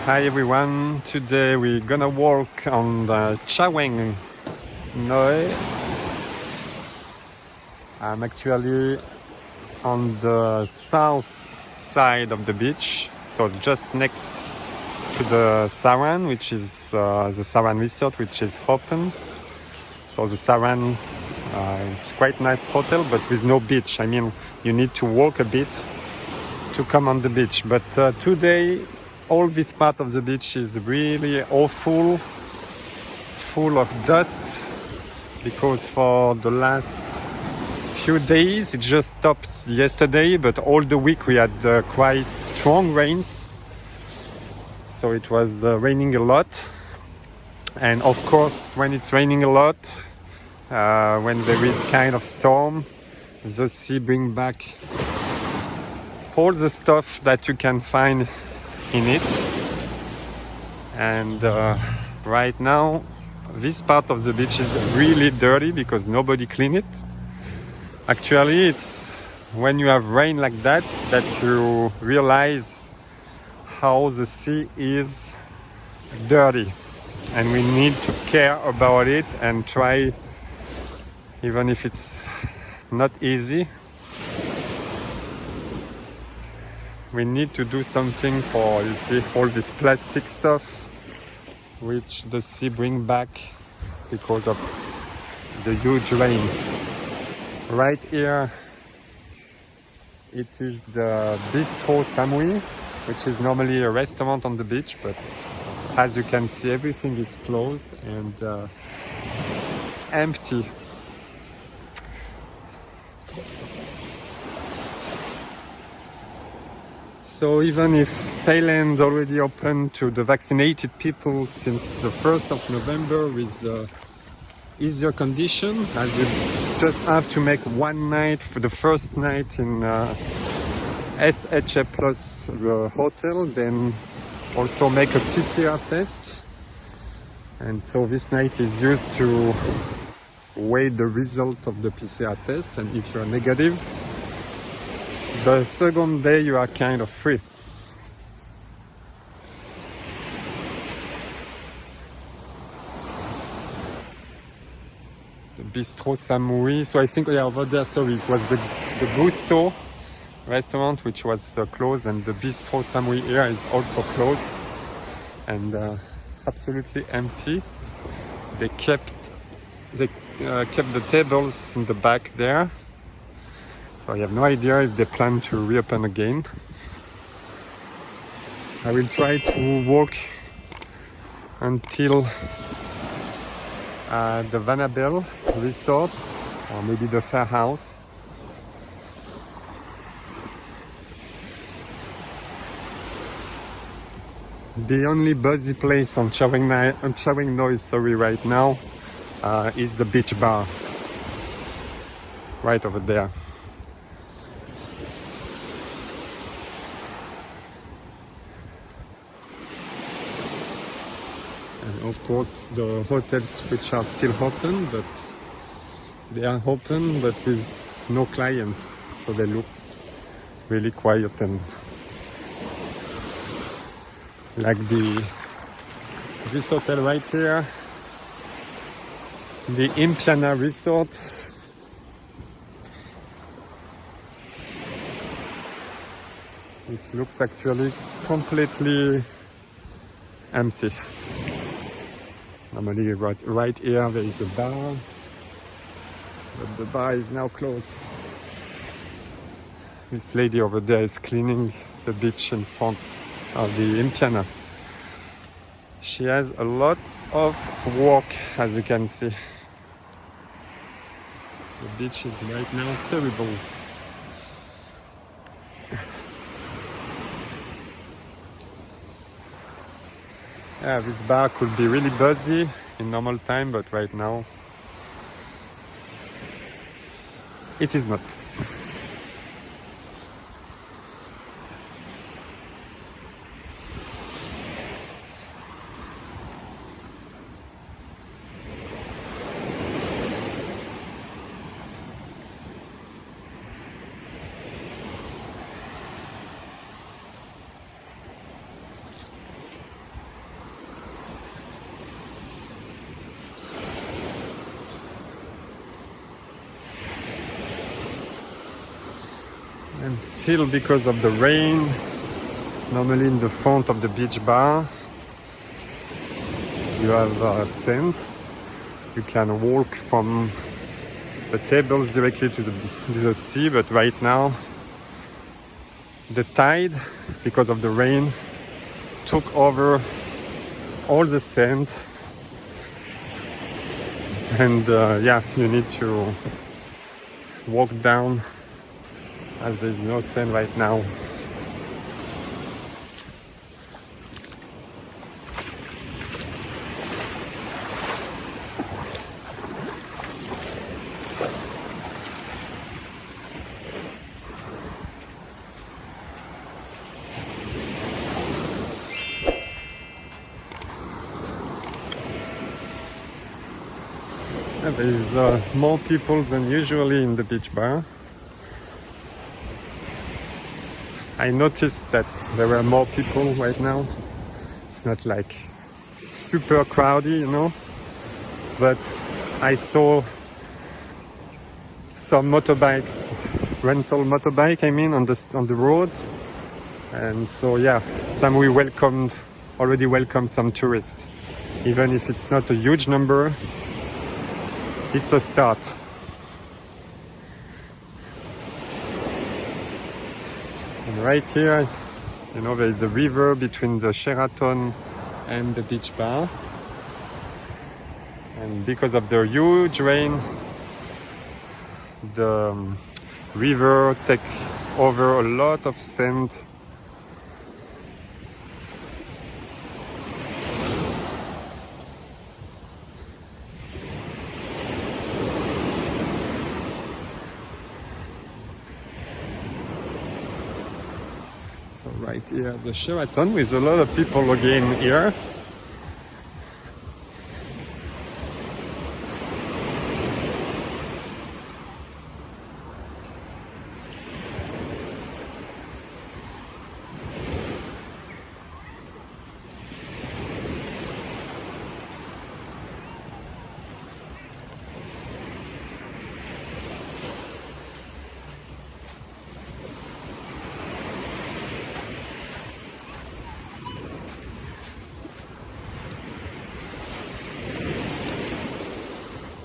Hi everyone, today we're gonna walk on the Chaweng Noi. I'm actually on the south side of the beach, so just next to the Sarann, which is the Sarann resort, which is open. So the Sarann, it's quite nice hotel, but with no beach. I mean, you need to walk a bit to come on the beach. But today, all this part of the beach is really awful, full of dust, because for the last few days, it just stopped yesterday, but all the week we had quite strong rains. So it was raining a lot. And of course, when it's raining a lot, when there is kind of storm, the sea brings back all the stuff that you can find in it. And right now, this part of the beach is really dirty because nobody cleaned it. Actually, it's when you have rain like that that you realize how the sea is dirty, and we need to care about it and try, even if it's not easy, we need to do something for, you see, all this plastic stuff which the sea brings back because of the huge rain. Right here it is the Bistro Samui, which is normally a restaurant on the beach, but as you can see, everything is closed and empty. So even if Thailand already opened to the vaccinated people since the 1st of November with easier condition, as you just have to make one night for the first night in SHA plus the hotel, then also make a PCR test. And so this night is used to wait the result of the PCR test, and if you're negative, the second day you are kind of free. The Bistro Samui, so I think over there, sorry, it was the Gusto restaurant which was closed, and the Bistro Samui here is also closed and absolutely empty. They kept the tables in the back there. So I have no idea if they plan to reopen again. I will try to walk until the Vanna Belle resort, or maybe the Fair House. The only busy place on Chaweng Noi, right now is the beach bar, right over there. And of course the hotels which are still open, but they are open but with no clients, so they look really quiet, and like this hotel right here, the Impiana Resort. It looks actually completely empty. Normally right here there is a bar, but the bar is now closed. This lady over there is cleaning the beach in front of the Impiana. She has a lot of work, as you can see. The beach is right now terrible. Yeah, this bar could be really busy in normal time, but right now it is not. And still, because of the rain, normally in the front of the beach bar you have sand. You can walk from the tables directly to the sea, but right now the tide, because of the rain, took over all the sand, and yeah, you need to walk down as there's no sand right now. There's more people than usually in the beach bar. I noticed that there were more people right now. It's not like super crowded, you know, but I saw some motorbikes, rental motorbike, I mean, on the road. And so yeah, Samui already welcomed some tourists. Even if it's not a huge number, it's a start. And right here, you know, there is a river between the Sheraton and the beach bar. And because of the huge rain, the river take over a lot of sand. So right here, the Sheraton, with a lot of people again here.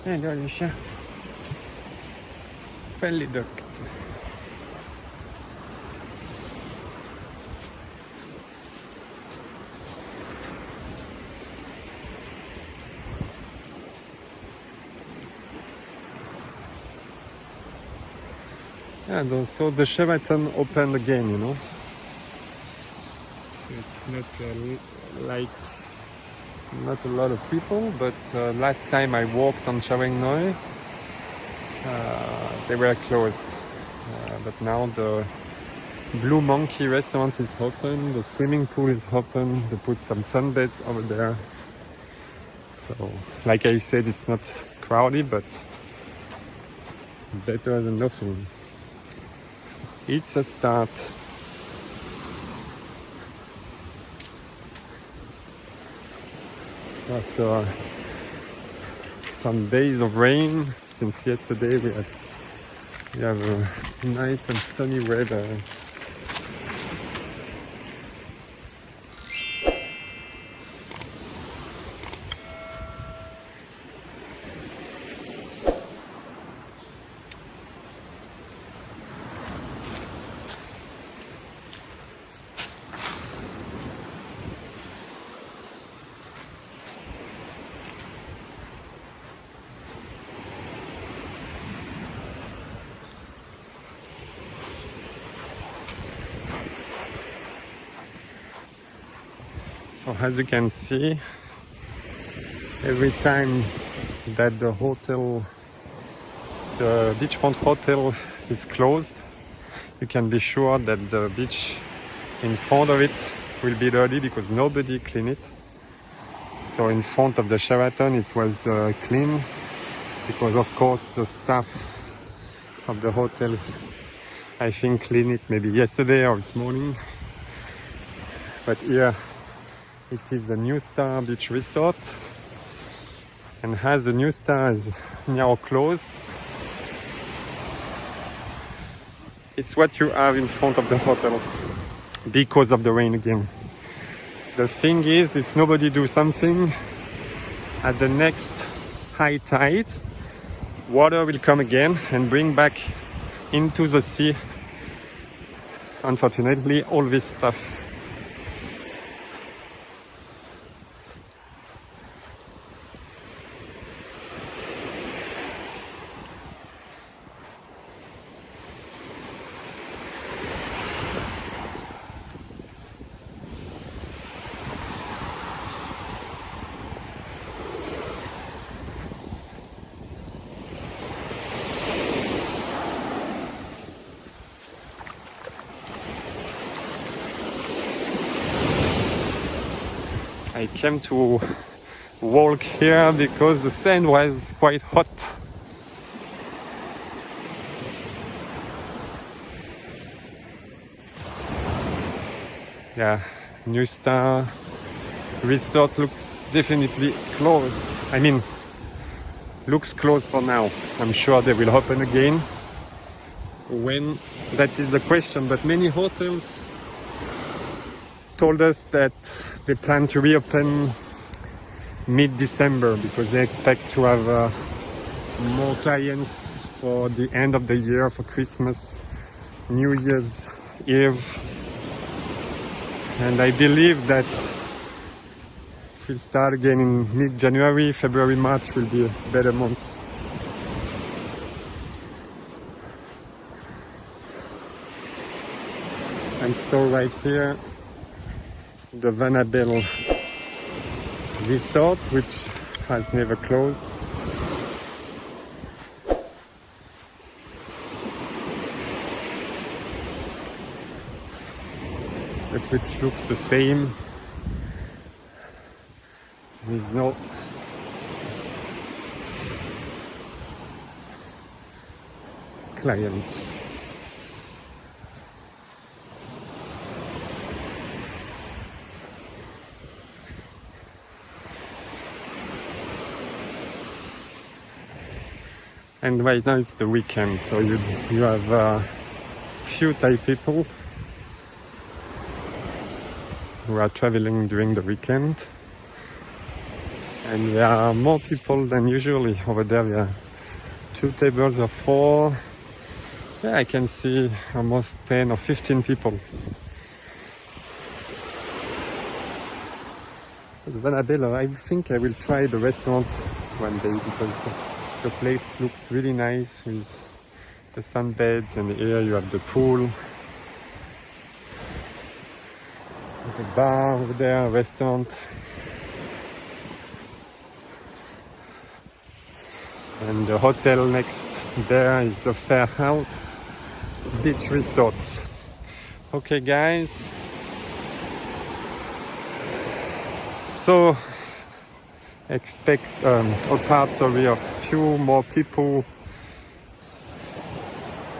Allora, Lucia. Felly duck. Yeah, so the Sheraton opened again, you know. So it's not like not a lot of people, but last time I walked on Chaweng Noi, they were closed. But now the Blue Monkey restaurant is open, the swimming pool is open, they put some sunbeds over there. So, like I said, it's not crowded, but better than nothing. It's a start. So after some days of rain, since yesterday we have a nice and sunny weather. So as you can see, every time that the beachfront hotel is closed, you can be sure that the beach in front of it will be dirty because nobody cleaned it. So in front of the Sheraton it was clean because of course the staff of the hotel, I think, cleaned it maybe yesterday or this morning. But here it is a New Star Beach Resort, and as the New Star is now closed, It's what you have in front of the hotel because of the rain again. The thing is, if nobody do something, at the next high tide, water will come again and bring back into the sea, unfortunately, all this stuff. I came to walk here because the sand was quite hot. Yeah, New Star Resort looks definitely closed. I mean, looks closed for now. I'm sure they will open again. When? That is the question, but many hotels told us that they plan to reopen mid-December because they expect to have more clients for the end of the year, for Christmas, New Year's Eve. And I believe that it will start again in mid-January. February, March will be better months. And so right here, the Vanna Belle Resort, which has never closed. But which looks the same. There's no clients. And right now it's the weekend, so you have few Thai people who are traveling during the weekend. And there are more people than usually over there. There are 2 tables of 4. Yeah, I can see almost 10 or 15 people. The Vanna Belle, I think I will try the restaurant one day because the place looks really nice with the sunbeds, and here you have the pool, the bar over there, restaurant. And the hotel next there is the Fair House Beach Resort. Okay guys, so expect apart of few more people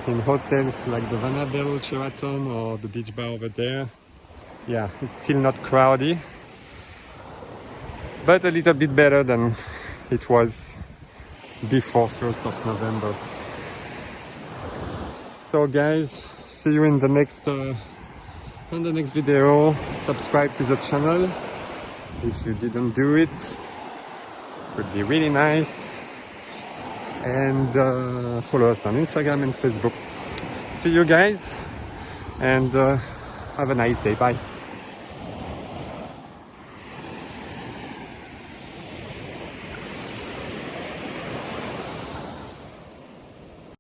in hotels like the Vanna Belle, Sheraton, or the beach bar over there. Yeah, it's still not crowded, but a little bit better than it was before 1st of November. So guys, see you in the next on the next video. Subscribe to the channel if you didn't do it. Would be really nice. And follow us on Instagram and Facebook. See you guys, and have a nice day. Bye.